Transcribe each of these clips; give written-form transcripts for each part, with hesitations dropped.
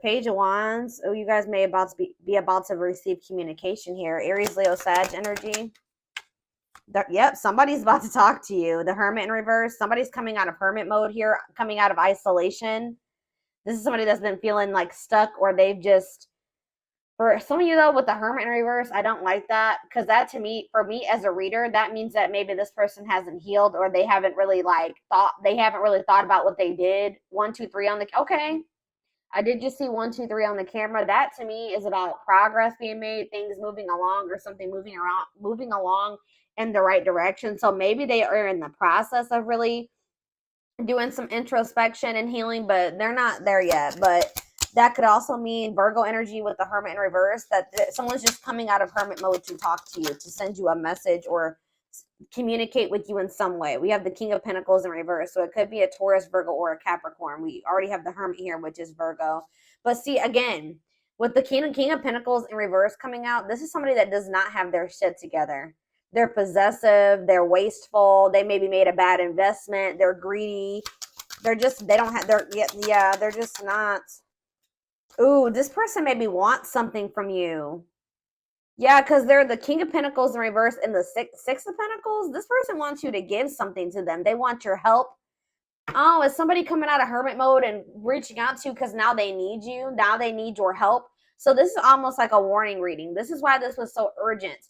Page of Wands. Oh, you guys may be about to receive communication here. Aries, Leo, Sag energy. Yep, somebody's about to talk to you. The Hermit in reverse. Somebody's coming out of hermit mode here, coming out of isolation. This is somebody that's been feeling like stuck, or they've just, for some of you though, with the Hermit in reverse, I don't like that, because that, to me, for me as a reader, that means that maybe this person hasn't healed, or they haven't really thought about what they did. 1, 2, 3 on the, okay. I did just see 1, 2, 3 on the camera. That to me is about progress being made, things moving along, or something moving along in the right direction. So maybe they are in the process of really doing some introspection and healing, but they're not there yet. But that could also mean Virgo energy with the Hermit in reverse, that someone's just coming out of hermit mode to talk to you, to send you a message or communicate with you in some way. We have the King of Pentacles in reverse, so it could be a Taurus, Virgo, or a Capricorn. We already have the Hermit here, which is Virgo. But see, again, with the King of Pentacles in reverse coming out, this is somebody that does not have their shit together. They're possessive, they're wasteful, they maybe made a bad investment, they're greedy, they're just, they don't have, they're just not. Ooh, this person maybe wants something from you. Yeah, because they're the King of Pentacles in reverse and the Six of Pentacles. This person wants you to give something to them. They want your help. Oh, is somebody coming out of hermit mode and reaching out to you because now they need you? Now they need your help. So this is almost like a warning reading. This is why this was so urgent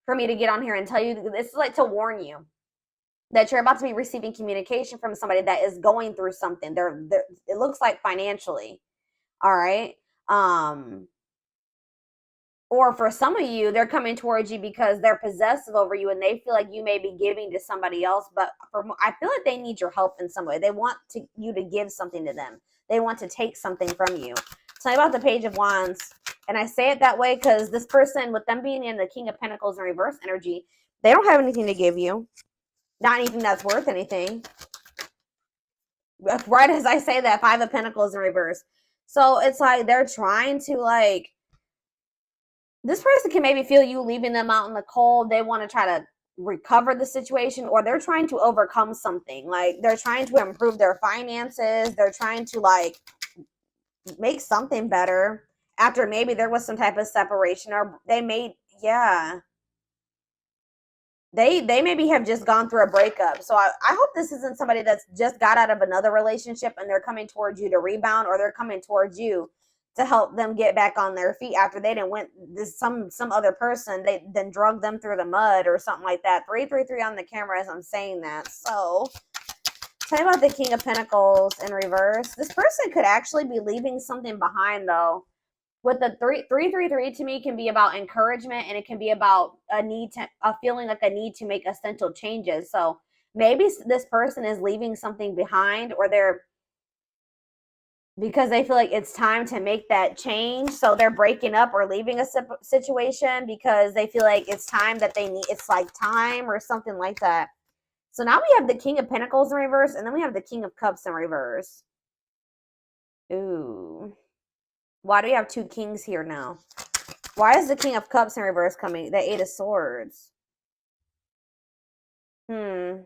for me to get on here and tell you. This is like to warn you that you're about to be receiving communication from somebody that is going through something. It looks like financially. All right. Or for some of you, they're coming towards you because they're possessive over you and they feel like you may be giving to somebody else. But I feel like they need your help in some way. They want you to give something to them. They want to take something from you. Tell me about the Page of Wands. And I say it that way because this person, with them being in the King of Pentacles in reverse energy, they don't have anything to give you. Not anything that's worth anything. Right as I say that, Five of Pentacles in reverse. So it's like they're trying to like, this person can maybe feel you leaving them out in the cold. They want to try to recover the situation, or they're trying to overcome something. Like they're trying to improve their finances. They're trying to like make something better after maybe there was some type of separation, or they made, yeah. They maybe have just gone through a breakup. So I hope this isn't somebody that's just got out of another relationship and they're coming towards you to rebound, or they're coming towards you to help them get back on their feet after they didn't went this some other person, they then drug them through the mud or something like that. 333 on the camera as I'm saying that. So tell me about the King of Pentacles in reverse. This person could actually be leaving something behind though. With the 333 to me can be about encouragement, and it can be about a feeling like a need to make essential changes. So maybe this person is leaving something behind, or they're, because they feel like it's time to make that change. So they're breaking up or leaving a situation because they feel like it's time that they need, it's like time or something like that. So now we have the King of Pentacles in reverse, and then we have the King of Cups in reverse. Ooh. Why do we have two kings here now? Why is the King of Cups in reverse coming? The Eight of Swords. I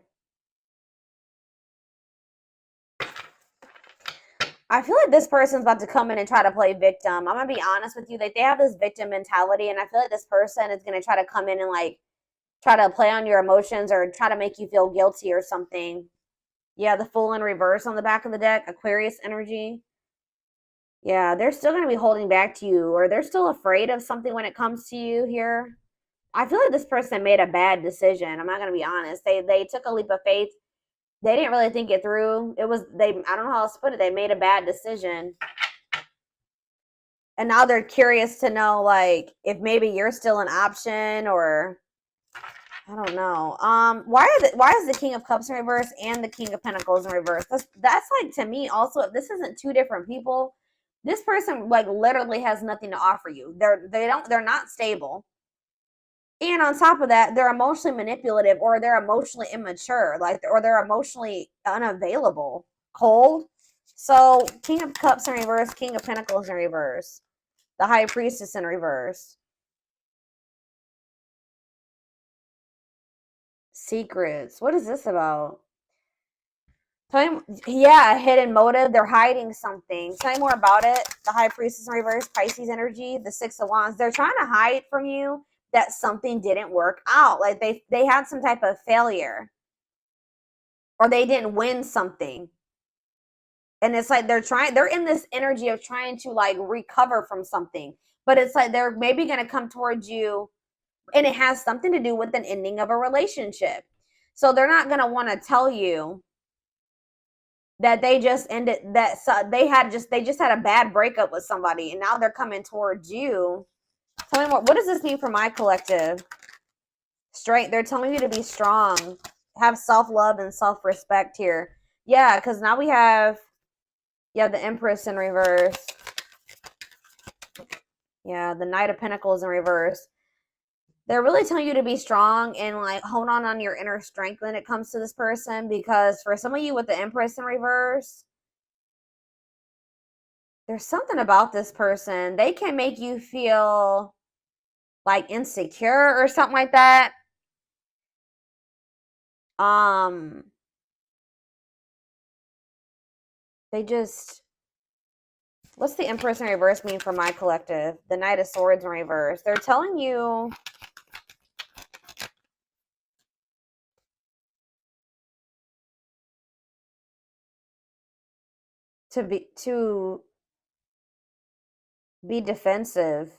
feel like this person's about to come in and try to play victim. I'm going to be honest with you. Like, they have this victim mentality, and I feel like this person is going to try to come in and, like, try to play on your emotions or try to make you feel guilty or something. Yeah, the Fool in reverse on the back of the deck. Aquarius energy. Yeah, they're still going to be holding back to you, or they're still afraid of something when it comes to you here. I feel like this person made a bad decision. I'm not going to be honest. They took a leap of faith. They didn't really think it through. I don't know how else to put it. They made a bad decision. And now they're curious to know, like, if maybe you're still an option, or I don't know. Why is the King of Cups in reverse and the King of Pentacles in reverse? That's like, to me also, if this isn't two different people, this person like literally has nothing to offer you. They're not stable. And on top of that, they're emotionally manipulative, or they're emotionally immature, like, or they're emotionally unavailable, cold. So King of Cups in reverse, King of Pentacles in reverse, the High Priestess in reverse. Secrets. What is this about? Tell me, yeah, a hidden motive. They're hiding something. Tell me more about it. The High Priestess in reverse, Pisces energy, the Six of Wands. They're trying to hide from you that something didn't work out. Like they had some type of failure, or they didn't win something. And it's like they're in this energy of trying to like recover from something. But it's like they're maybe going to come towards you, and it has something to do with an ending of a relationship. So they're not going to want to tell you that they just ended, that they just had a bad breakup with somebody, and now they're coming towards you. Tell me more. What does this mean for my collective? Straight. They're telling you to be strong, have self-love and self-respect here. Yeah, because now we have, yeah, the Empress in reverse. Yeah, the Knight of Pentacles in reverse. They're really telling you to be strong and like hold on your inner strength when it comes to this person, because for some of you with the Empress in reverse, there's something about this person. They can make you feel like insecure or something like that. They just, what's the Empress in reverse mean for my collective? The Knight of Swords in reverse. They're telling you to be defensive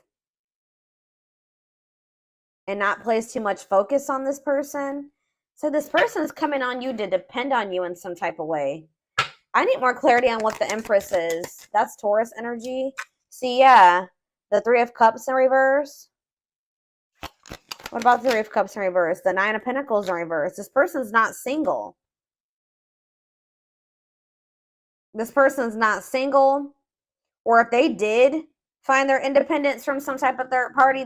and not place too much focus on this person. So this person is coming on you to depend on you in some type of way. I need more clarity on what the Empress is. That's Taurus energy. See, yeah, the Three of Cups in reverse. What about the Three of Cups in reverse? The Nine of Pentacles in reverse. This person's not single. This person's not single. Or if they did find their independence from some type of third party,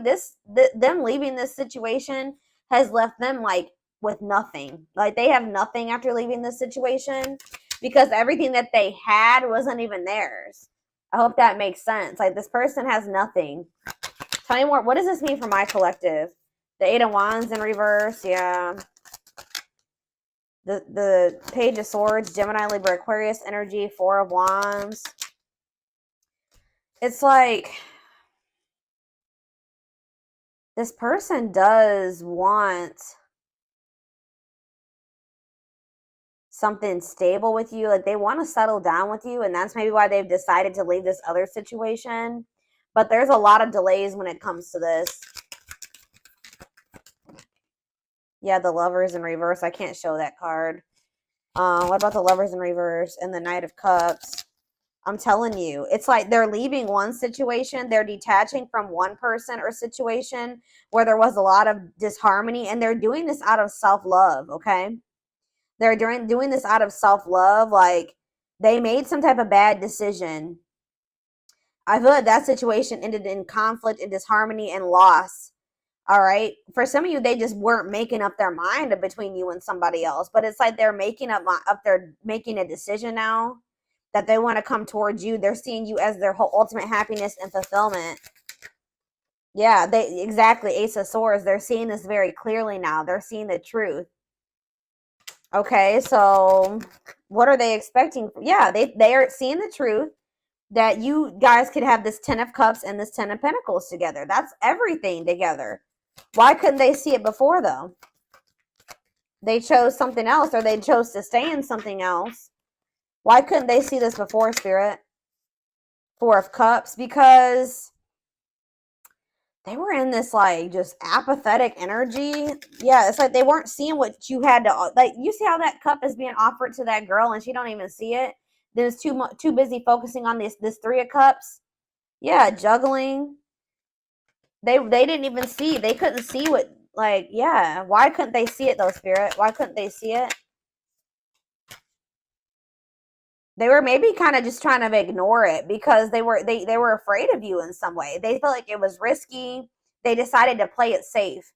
them leaving this situation has left them like with nothing. Like they have nothing after leaving this situation, because everything that they had wasn't even theirs. I hope that makes sense. Like this person has nothing. Tell me more. What does this mean for my collective? The Eight of Wands in reverse. Yeah. The Page of Swords, Gemini, Libra, Aquarius energy, Four of Wands. It's like this person does want something stable with you. Like they want to settle down with you, and that's maybe why they've decided to leave this other situation. But there's a lot of delays when it comes to this. Yeah, the Lovers in reverse. I can't show that card. What about the Lovers in reverse and the Knight of Cups? I'm telling you, it's like they're leaving one situation. They're detaching from one person or situation where there was a lot of disharmony, and they're doing this out of self-love, okay? They're doing this out of self-love. Like they made some type of bad decision. I feel like that situation ended in conflict and disharmony and loss. All right. For some of you, they just weren't making up their mind between you and somebody else. But it's like they're they're making a decision now that they want to come towards you. They're seeing you as their whole ultimate happiness and fulfillment. Yeah, they exactly. Ace of Swords. They're seeing this very clearly now. They're seeing the truth. Okay, so what are they expecting? Yeah, they are seeing the truth that you guys could have this Ten of Cups and this Ten of Pentacles together. That's everything together. Why couldn't they see it before, though? They chose something else, or they chose to stay in something else. Why couldn't they see this before, Spirit? Four of Cups, because they were in this like just apathetic energy. Yeah, it's like they weren't seeing what you had to, like, you see how that cup is being offered to that girl and she don't even see it. There's too busy focusing on this Three of Cups. Yeah, juggling. They didn't even see. They couldn't see what, like, yeah. Why couldn't they see it though, Spirit? Why couldn't they see it? They were maybe kind of just trying to ignore it because they were afraid of you in some way. They felt like it was risky. They decided to play it safe.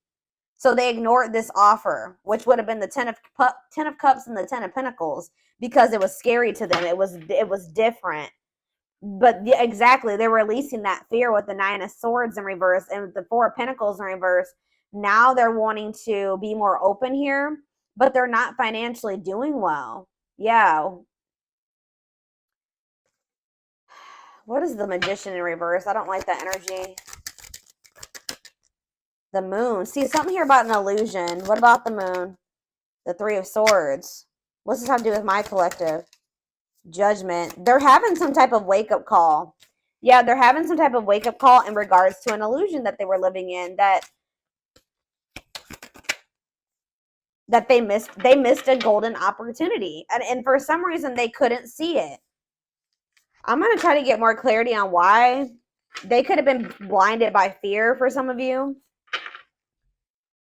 So they ignored this offer, which would have been the Ten of Cups and the Ten of Pentacles, because it was scary to them. It was different. But yeah, exactly, they're releasing that fear with the Nine of Swords in reverse and the Four of Pentacles in reverse. Now they're wanting to be more open here, but they're not financially doing well. Yeah. What is the Magician in reverse? I don't like that energy. The Moon. See, something here about an illusion. What about the Moon? The Three of Swords. What's this have to do with my collective? Judgment. They're having some type of wake-up call. Yeah, they're having some type of wake-up call in regards to an illusion that they were living in, that they missed a golden opportunity. And for some reason they couldn't see it. I'm going to try to get more clarity on why. They could have been blinded by fear for some of you.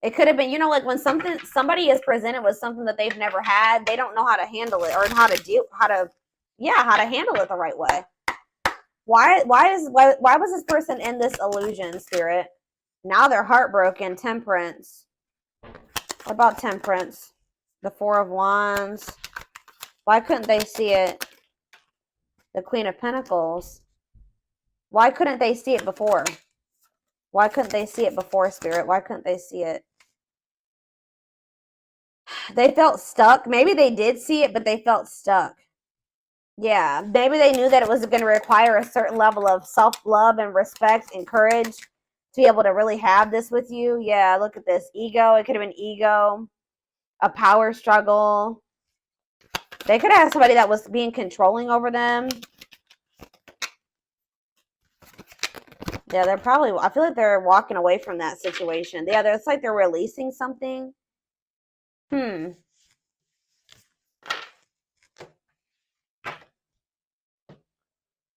It could have been, you know, like when somebody is presented with something that they've never had, they don't know how to handle it or how to handle it the right way. Why was this person in this illusion, Spirit? Now they're heartbroken. Temperance. What about Temperance? The Four of Wands. Why couldn't they see it? The Queen of Pentacles. Why couldn't they see it before? Why couldn't they see it before, Spirit? Why couldn't they see it? They felt stuck. Maybe they did see it, but they felt stuck. Yeah, maybe they knew that it was going to require a certain level of self-love and respect and courage to be able to really have this with you. Yeah, look at this. Ego. It could have been ego. A power struggle. They could have had somebody that was being controlling over them. Yeah, they're probably, I feel like they're walking away from that situation. Yeah, it's like they're releasing something.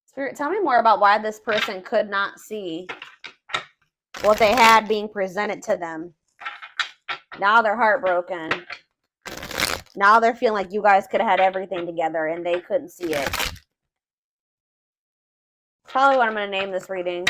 Spirit, tell me more about why this person could not see what they had being presented to them. Now they're heartbroken. Now they're feeling like you guys could have had everything together and they couldn't see it. Probably what I'm going to name this reading.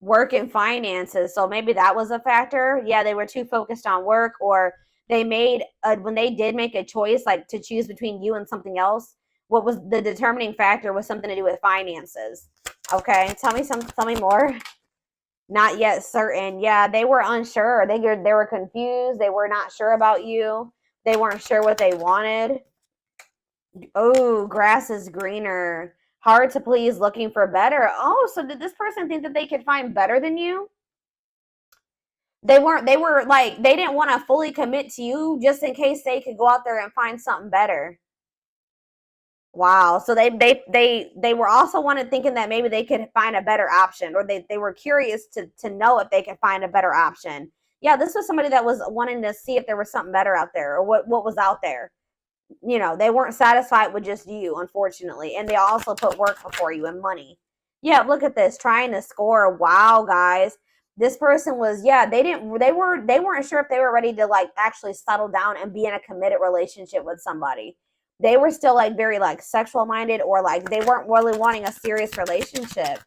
Work and finances. So maybe that was a factor. Yeah, they were too focused on work, or they made when they did make a choice, like to choose between you and something else, what was the determining factor was something to do with finances. Okay, tell me more. Not yet certain. Yeah, they were unsure. They were confused. They were not sure about you. They weren't sure what they wanted. Oh, grass is greener. Hard to please, looking for better. Oh, so did this person think that they could find better than you? They were like, they didn't want to fully commit to you just in case they could go out there and find something better. Wow. So they were also thinking that maybe they could find a better option, or they were curious to know if they could find a better option. Yeah, this was somebody that was wanting to see if there was something better out there, or what was out there. You know, they weren't satisfied with just you, unfortunately. And they also put work before you and money. Yeah, look at this, trying to score. Wow, guys. This person was, yeah, they weren't sure if they were ready to like actually settle down and be in a committed relationship with somebody. They were still like very like sexual minded, or like they weren't really wanting a serious relationship.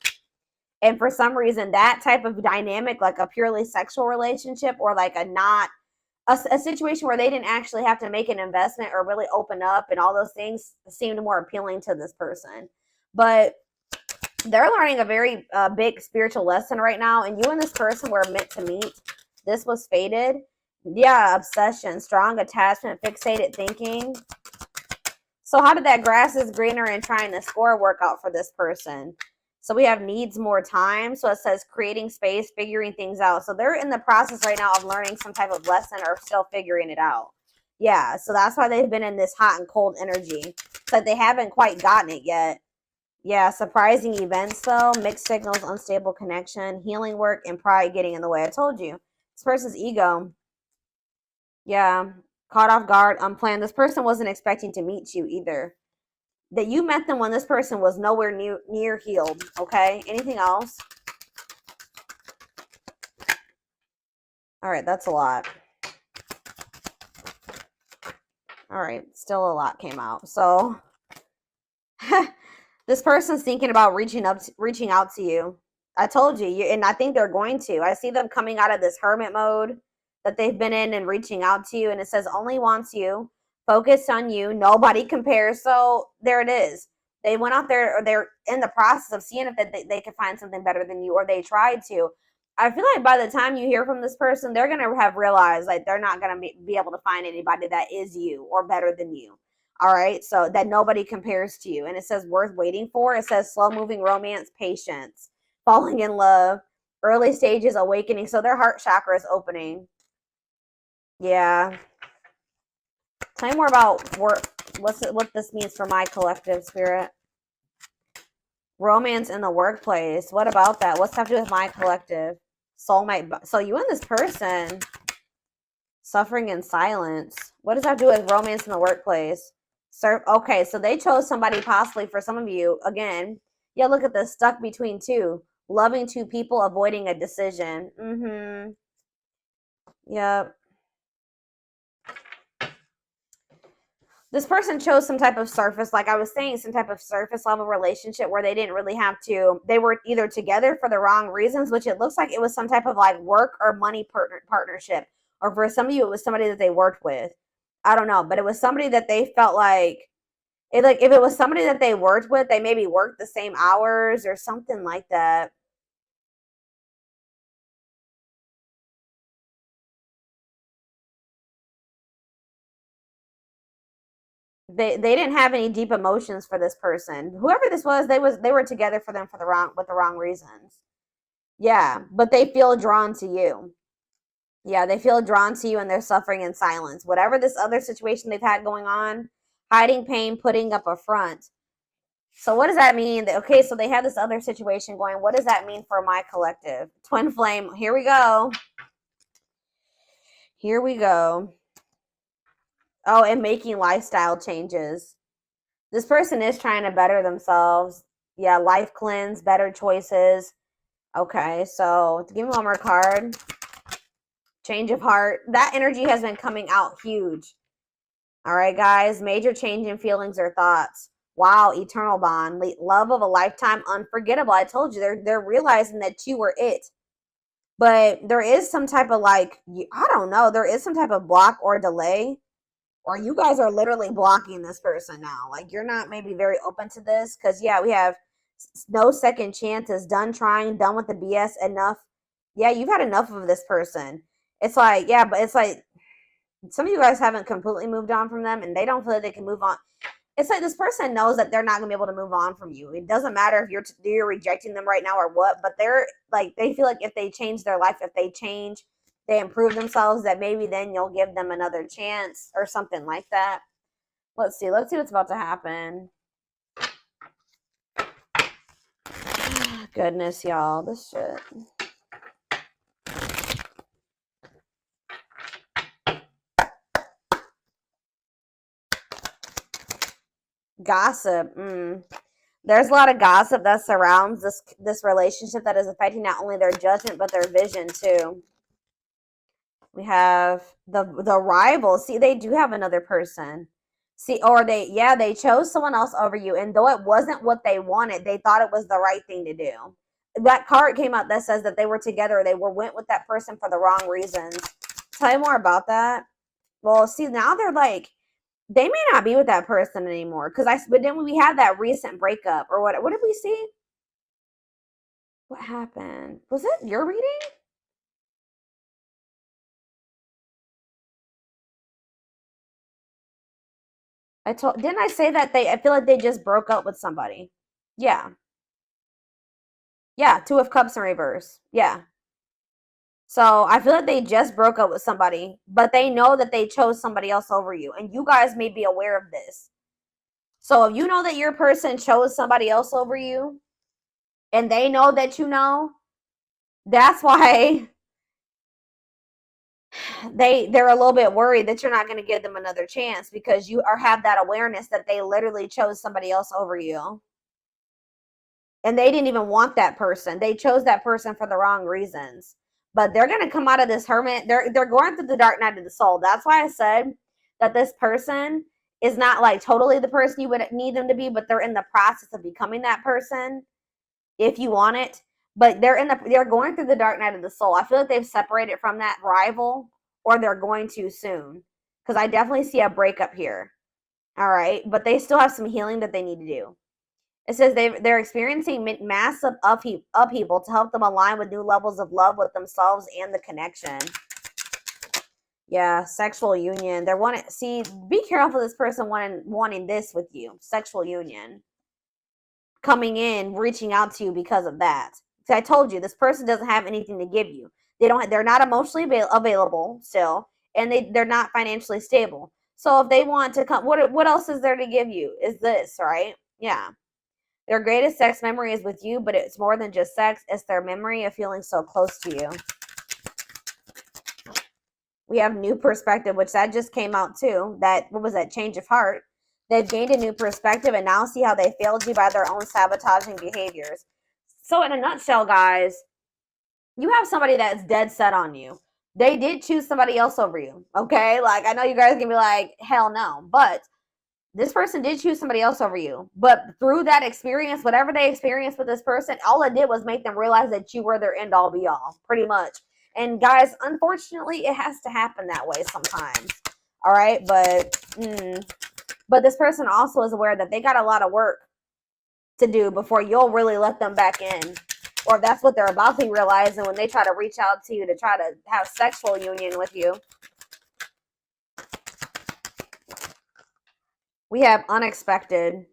And for some reason, that type of dynamic, like a purely sexual relationship, or like a situation where they didn't actually have to make an investment or really open up and all those things, seemed more appealing to this person. But they're learning a very big spiritual lesson right now, and you and this person were meant to meet. This was fated. Yeah, obsession, strong attachment, fixated thinking. So how did that grass is greener and trying to score work out for this person? So we have needs more time. So it says creating space, figuring things out. So they're in the process right now of learning some type of lesson, or still figuring it out. Yeah, so that's why they've been in this hot and cold energy. So they haven't quite gotten it yet. Yeah, surprising events though, mixed signals, unstable connection, healing work, and pride getting in the way. I told you. This person's ego. Yeah, caught off guard, unplanned. This person wasn't expecting to meet you either. That you met them when this person was nowhere near healed. Okay, anything else? All right, that's a lot. All right, still a lot came out. So this person's thinking about reaching out to you. I told you, and I think they're going to. I see them coming out of this hermit mode that they've been in and reaching out to you. And it says only wants you, focused on you, nobody compares. So there it is. They went out there, or they're in the process of seeing if they could find something better than you, or they tried to. I feel like by the time you hear from this person, they're going to have realized like they're not going to be able to find anybody that is you or better than you. All right. So that nobody compares to you. And it says worth waiting for. It says slow moving romance, patience, falling in love, early stages, awakening. So their heart chakra is opening. Yeah. Tell me more about what this means for my collective, spirit. Romance in the workplace. What about that? What's that to do with my collective? Soulmate. So you and this person suffering in silence. What does that do with romance in the workplace? Okay, so they chose somebody possibly for some of you. Again, yeah, look at this. Stuck between two. Loving two people, avoiding a decision. Yep. This person chose some type of surface, like I was saying, some type of surface level relationship where they didn't really have to, they were either together for the wrong reasons, which it looks like it was some type of like work or money partnership. Or for some of you, it was somebody that they worked with. I don't know, but it was somebody that they felt like, if it was somebody that they worked with, they maybe worked the same hours or something like that. They didn't have any deep emotions for this person. Whoever this was, they were together for them for the wrong reasons. Yeah, but they feel drawn to you. Yeah, they feel drawn to you and they're suffering in silence. Whatever this other situation they've had going on, hiding pain, putting up a front. So what does that mean? Okay, so they have this other situation going. What does that mean for my collective? Twin flame. Here we go. Here we go. Oh, and making lifestyle changes. This person is trying to better themselves. Yeah, life cleanse, better choices. Okay, so give me one more card. Change of heart. That energy has been coming out huge. All right, guys. Major change in feelings or thoughts. Wow, eternal bond. Love of a lifetime, unforgettable. I told you, they're realizing that you were it. But there is some type of like, I don't know, there is some type of block or delay. Or you guys are literally blocking this person now. Like, you're not maybe very open to this. Because, yeah, we have no second chances. Done trying. Done with the BS. Enough. Yeah, you've had enough of this person. It's like, yeah, but it's like some of you guys haven't completely moved on from them. And they don't feel like they can move on. It's like this person knows that they're not going to be able to move on from you. It doesn't matter if you're rejecting them right now or what. But they're like, they feel like if they change their life, if they change, they improve themselves, that maybe then you'll give them another chance or something like that. Let's see what's about to happen. Goodness, y'all, this shit. Gossip. There's a lot of gossip that surrounds this relationship that is affecting not only their judgment but their vision too. We have the rival. See, they do have another person. See, or they chose someone else over you, and though it wasn't what they wanted, they thought it was the right thing to do. That card came out that says that they were together. They went with that person for the wrong reasons. Tell you more about that. Well, see, now they're like, they may not be with that person anymore. But then we had that recent breakup, or what did we see? What happened? Was it your reading? Didn't I say that I feel like they just broke up with somebody? Yeah. Yeah, Two of Cups in reverse. Yeah. So I feel like they just broke up with somebody, but they know that they chose somebody else over you. And you guys may be aware of this. So if you know that your person chose somebody else over you, and they know that you know, that's why they're a little bit worried that you're not going to give them another chance, because you have that awareness that they literally chose somebody else over you. And they didn't even want that person. They chose that person for the wrong reasons. But they're going to come out of this hermit. They're going through the dark night of the soul. That's why I said that this person is not like totally the person you would need them to be, but they're in the process of becoming that person if you want it. But they're going through the dark night of the soul. I feel like they've separated from that rival, or they're going to soon, because I definitely see a breakup here. All right, but they still have some healing that they need to do. It says they're experiencing massive upheaval to help them align with new levels of love with themselves and the connection. Yeah, sexual union. They're wanting, see, be careful this person wanting this with you. Sexual union. Coming in, reaching out to you because of that. See, I told you, this person doesn't have anything to give you. They're not emotionally available still, and they're not financially stable. So if they want to come, what else is there to give you? Is this, right? Yeah. Their greatest sex memory is with you, but it's more than just sex. It's their memory of feeling so close to you. We have new perspective, which that just came out too. That, what was that? Change of heart. They've gained a new perspective and now see how they failed you by their own sabotaging behaviors. So in a nutshell, guys, you have somebody that's dead set on you. They did choose somebody else over you. Okay? Like, I know you guys can be like, hell no. But this person did choose somebody else over you. But through that experience, whatever they experienced with this person, all it did was make them realize that you were their end all be all, pretty much. And guys, unfortunately, it has to happen that way sometimes. All right? But this person also is aware that they got a lot of work to do before you'll really let them back in. Or that's what they're about to realize. And when they try to reach out to you to try to have sexual union with you. We have unexpected.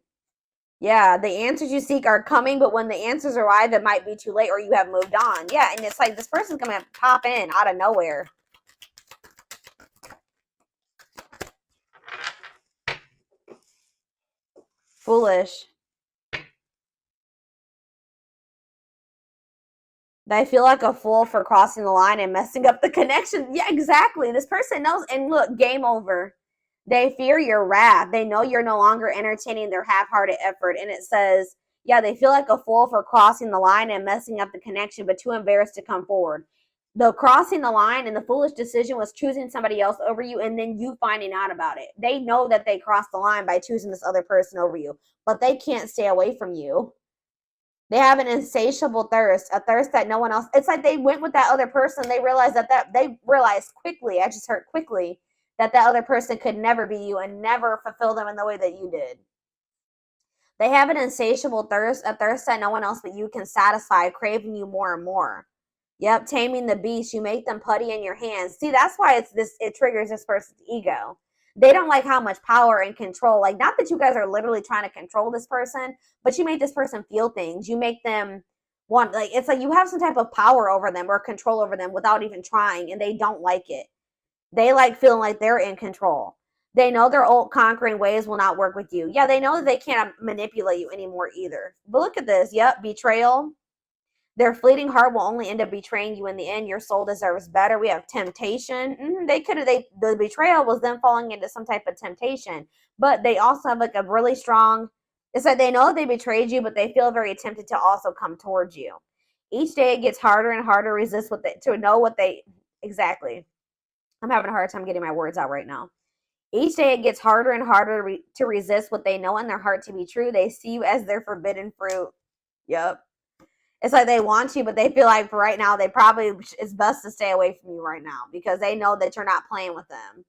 Yeah, the answers you seek are coming, but when the answers arrive, it might be too late or you have moved on. Yeah, and it's like this person's going to pop in out of nowhere. Foolish. They feel like a fool for crossing the line and messing up the connection. Yeah, exactly. This person knows. And look, game over. They fear your wrath. They know you're no longer entertaining their half-hearted effort. And it says, yeah, they feel like a fool for crossing the line and messing up the connection, but too embarrassed to come forward. The crossing the line and the foolish decision was choosing somebody else over you and then you finding out about it. They know that they crossed the line by choosing this other person over you, but they can't stay away from you. They have an insatiable thirst, a thirst that no one else. It's like they went with that other person. They realized they realized quickly. I just heard quickly that other person could never be you and never fulfill them in the way that you did. They have an insatiable thirst, a thirst that no one else but you can satisfy, craving you more and more. Yep, taming the beast. You make them putty in your hands. See, that's why it triggers this person's ego. They don't like how much power and control, like, not that you guys are literally trying to control this person, but you make this person feel things. You make them want, like, it's like you have some type of power over them or control over them without even trying, and they don't like it. They like feeling like they're in control. They know their old conquering ways will not work with you. Yeah, they know that they can't manipulate you anymore either. But look at this. Yep, betrayal. Their fleeting heart will only end up betraying you in the end. Your soul deserves better. We have temptation. The betrayal was them falling into some type of temptation. But they also have like a really strong, it's like they know they betrayed you, but they feel very tempted to also come towards you. Each day it gets harder and harder to resist exactly. I'm having a hard time getting my words out right now. Each day it gets harder and harder to resist what they know in their heart to be true. They see you as their forbidden fruit. Yep. It's like they want you, but they feel like for right now, it's best to stay away from you right now because they know that you're not playing with them.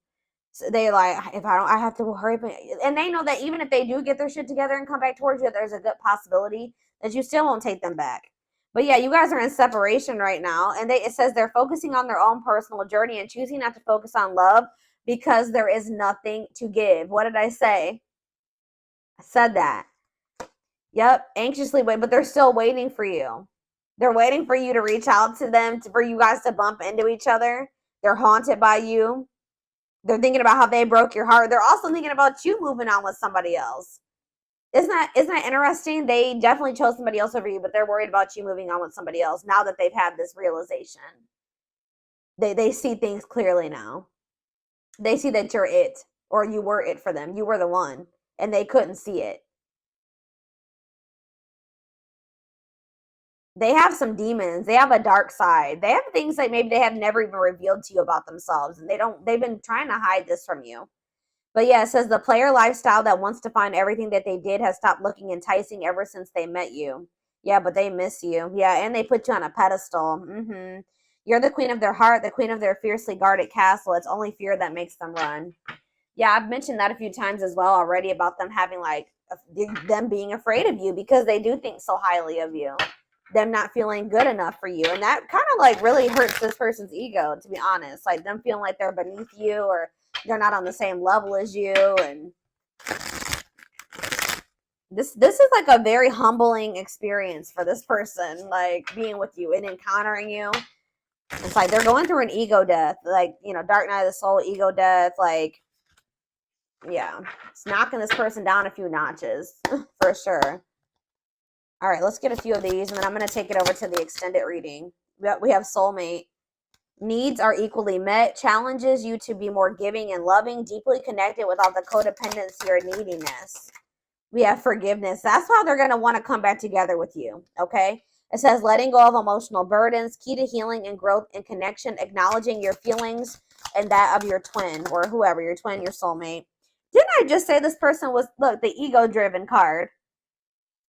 So they like, if I don't, I have to hurry up. And they know that even if they do get their shit together and come back towards you, there's a good possibility that you still won't take them back. But yeah, you guys are in separation right now. And it says they're focusing on their own personal journey and choosing not to focus on love because there is nothing to give. What did I say? I said that. Yep, anxiously wait, but they're still waiting for you. They're waiting for you to reach out to them, for you guys to bump into each other. They're haunted by you. They're thinking about how they broke your heart. They're also thinking about you moving on with somebody else. Isn't that interesting? They definitely chose somebody else over you, but they're worried about you moving on with somebody else now that they've had this realization. They see things clearly now. They see that you're it, or you were it for them. You were the one, and they couldn't see it. They have some demons. They have a dark side. They have things that maybe they have never even revealed to you about themselves. And they've been trying to hide this from you. But yeah, it says the player lifestyle that wants to find everything that they did has stopped looking enticing ever since they met you. Yeah, but they miss you. Yeah, and they put you on a pedestal. You're the queen of their heart, the queen of their fiercely guarded castle. It's only fear that makes them run. Yeah, I've mentioned that a few times as well already about them having like them being afraid of you because they do think so highly of you. Them not feeling good enough for you. And that kind of like really hurts this person's ego, to be honest. Like them feeling like they're beneath you or they're not on the same level as you. And this is like a very humbling experience for this person, like being with you and encountering you. It's like they're going through an ego death, like, you know, dark night of the soul, ego death. Like, yeah, it's knocking this person down a few notches for sure. All right, let's get a few of these, and then I'm going to take it over to the extended reading. We have soulmate. Needs are equally met. Challenges you to be more giving and loving, deeply connected without the codependency or neediness. We have forgiveness. That's how they're going to want to come back together with you, okay? It says letting go of emotional burdens, key to healing and growth and connection, acknowledging your feelings and that of your twin or whoever, your twin, your soulmate. Didn't I just say this person was, look, the ego-driven card?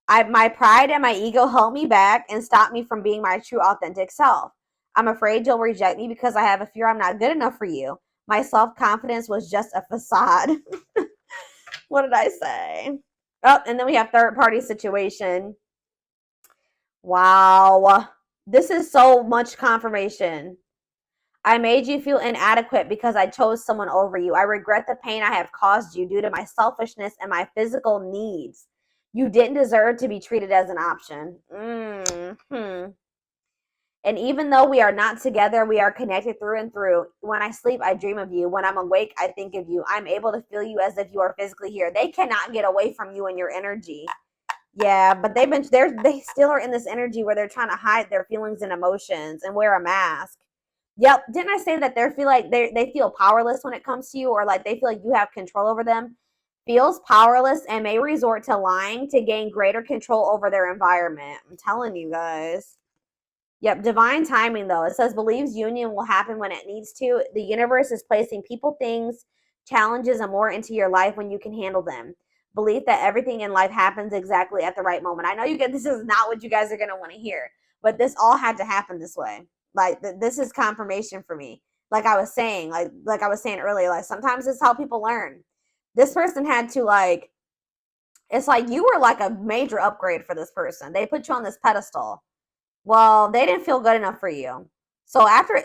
My pride and my ego held me back and stopped me from being my true authentic self. I'm afraid you'll reject me because I have a fear I'm not good enough for you. My self-confidence was just a facade. What did I say? Oh, and then we have third party situation. Wow. This is so much confirmation. I made you feel inadequate because I chose someone over you. I regret the pain I have caused you due to my selfishness and my physical needs. You didn't deserve to be treated as an option. And even though we are not together, we are connected through and through. When I sleep, I dream of you. When I'm awake, I think of you. I'm able to feel you as if you are physically here. They cannot get away from you and your energy. Yeah, but they still are in this energy where they're trying to hide their feelings and emotions and wear a mask. Yep, didn't I say that they feel powerless when it comes to you, or like they feel like you have control over them? Feels powerless and may resort to lying to gain greater control over their environment. I'm telling you guys. Yep, divine timing though. It says believes union will happen when it needs to. The universe is placing people, things, challenges, and more into your life when you can handle them. Belief that everything in life happens exactly at the right moment. I know this is not what you guys are going to want to hear, but this all had to happen this way. Like this is confirmation for me. Like I was saying, like I was saying earlier, like sometimes it's how people learn. This person had to it's like you were like a major upgrade for this person. They put you on this pedestal. Well, they didn't feel good enough for you. So after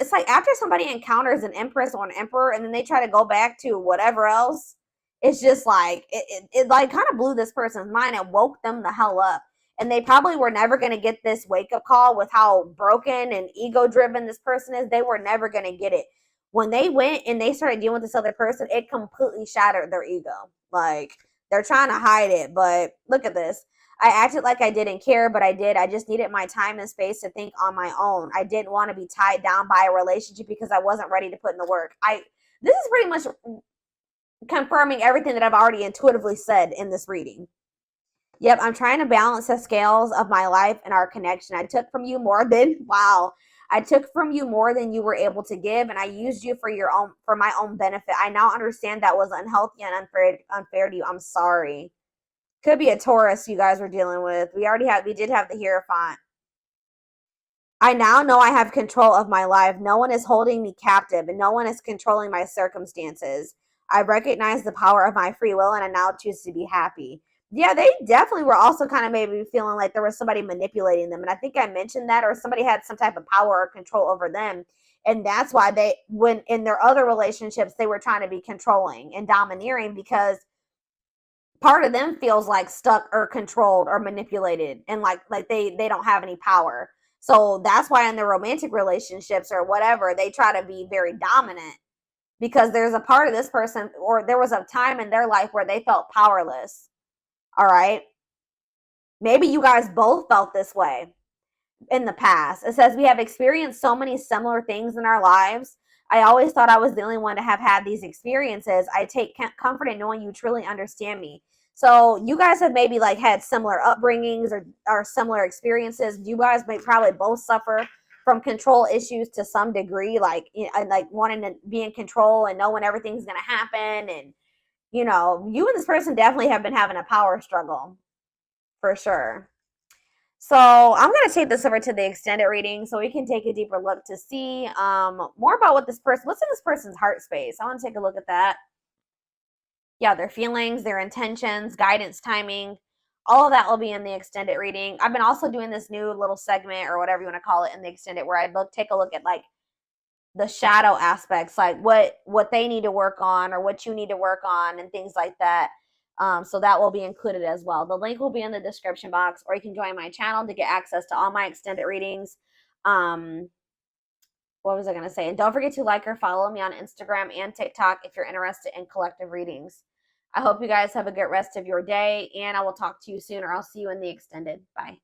somebody encounters an empress or an emperor and then they try to go back to whatever else, it's just like it like kind of blew this person's mind and woke them the hell up. And they probably were never going to get this wake-up call with how broken and ego-driven this person is. They were never going to get it. When they went and they started dealing with this other person, it completely shattered their ego. Like, they're trying to hide it, but look at this. I acted like I didn't care, but I did. I just needed my time and space to think on my own. I didn't want to be tied down by a relationship because I wasn't ready to put in the work. This is pretty much confirming everything that I've already intuitively said in this reading. Yep, I'm trying to balance the scales of my life and our connection. I took from you more than I took from you more than you were able to give, and I used you for my own benefit. I now understand that was unhealthy and unfair to you. I'm sorry. Could be a Taurus you guys were dealing with. We did have the Hierophant. I now know I have control of my life. No one is holding me captive and no one is controlling my circumstances. I recognize the power of my free will and I now choose to be happy. Yeah, they definitely were also kind of maybe feeling like there was somebody manipulating them. And I think I mentioned that, or somebody had some type of power or control over them. And that's why when in their other relationships, they were trying to be controlling and domineering because part of them feels like stuck or controlled or manipulated and like they don't have any power. So that's why in their romantic relationships or whatever, they try to be very dominant because there's a part of this person, or there was a time in their life where they felt powerless. All right. Maybe you guys both felt this way in the past. It says we have experienced so many similar things in our lives. I always thought I was the only one to have had these experiences. I take comfort in knowing you truly understand me. So you guys have maybe like had similar upbringings or similar experiences. You guys may probably both suffer from control issues to some degree, like wanting to be in control and know when everything's going to happen. And, you and this person definitely have been having a power struggle for sure. So I'm going to take this over to the extended reading so we can take a deeper look to see more about what's in this person's heart space. I want to take a look at that. Yeah, their feelings, their intentions, guidance, timing, all of that will be in the extended reading. I've been also doing this new little segment or whatever you want to call it in the extended where I take a look at like the shadow aspects, like what they need to work on or what you need to work on and things like that. So that will be included as well. The link will be in the description box, or you can join my channel to get access to all my extended readings. What was I going to say? And don't forget to like or follow me on Instagram and TikTok if you're interested in collective readings. I hope you guys have a good rest of your day, and I will talk to you soon, or I'll see you in the extended. Bye.